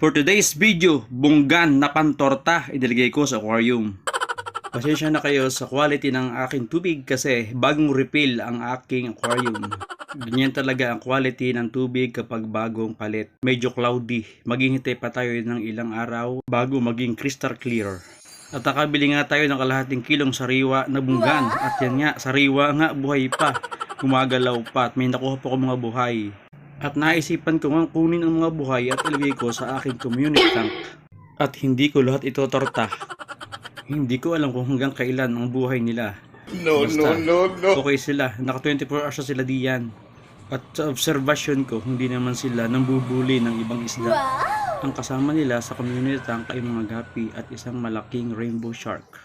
For today's video, bunggan na pantorta idilagay ko sa aquarium. Pasensya na kayo sa quality ng aking tubig kasi bagong refill ang aking aquarium. Ganyan talaga ang quality ng tubig kapag bagong palit. Medyo cloudy. Maghihintay pa tayo ng ilang araw bago maging crystal clear. At nakabili nga tayo ng kalahating kilong sariwa na bunggan. At yan nga, sariwa nga, buhay pa. Gumagalaw pa at may nakuha pa ko mga buhay. At naisipan ko nga kunin ang mga buhay at ilagay ko sa aking community tank. At hindi ko lahat ito torta. Hindi ko alam kung hanggang kailan ang buhay nila. Basta, no. Okay sila. Naka 24 hours na sila diyan. At sa observation ko, hindi naman sila nambubuli ng ibang isda. Wow! Ang kasama nila sa community tank ay mga gapi at isang malaking rainbow shark.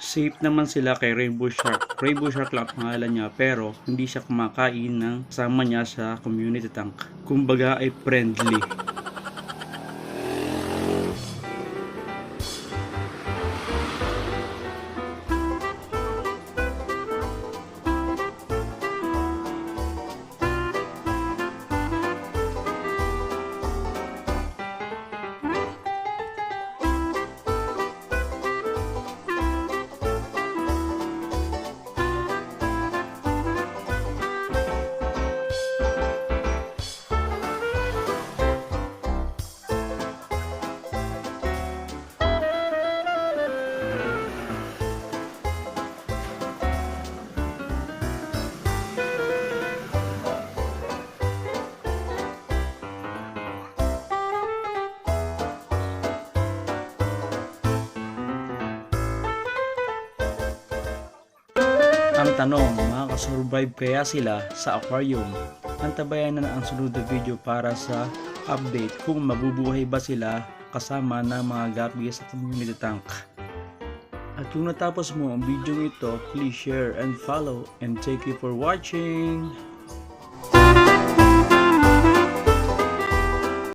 Safe naman sila kay rainbow shark. Rainbow shark lang ang pangalan niya pero hindi siya kumakain ng kasama niya sa community tank. Kumbaga ay friendly. Ang tanong, makakasurvive kaya sila sa aquarium? Antabayan na ang sunod na video para sa update kung mabubuhay ba sila kasama ng mga gapi sa community tank. At kung natapos mo ang video ito, please share and follow and thank you for watching!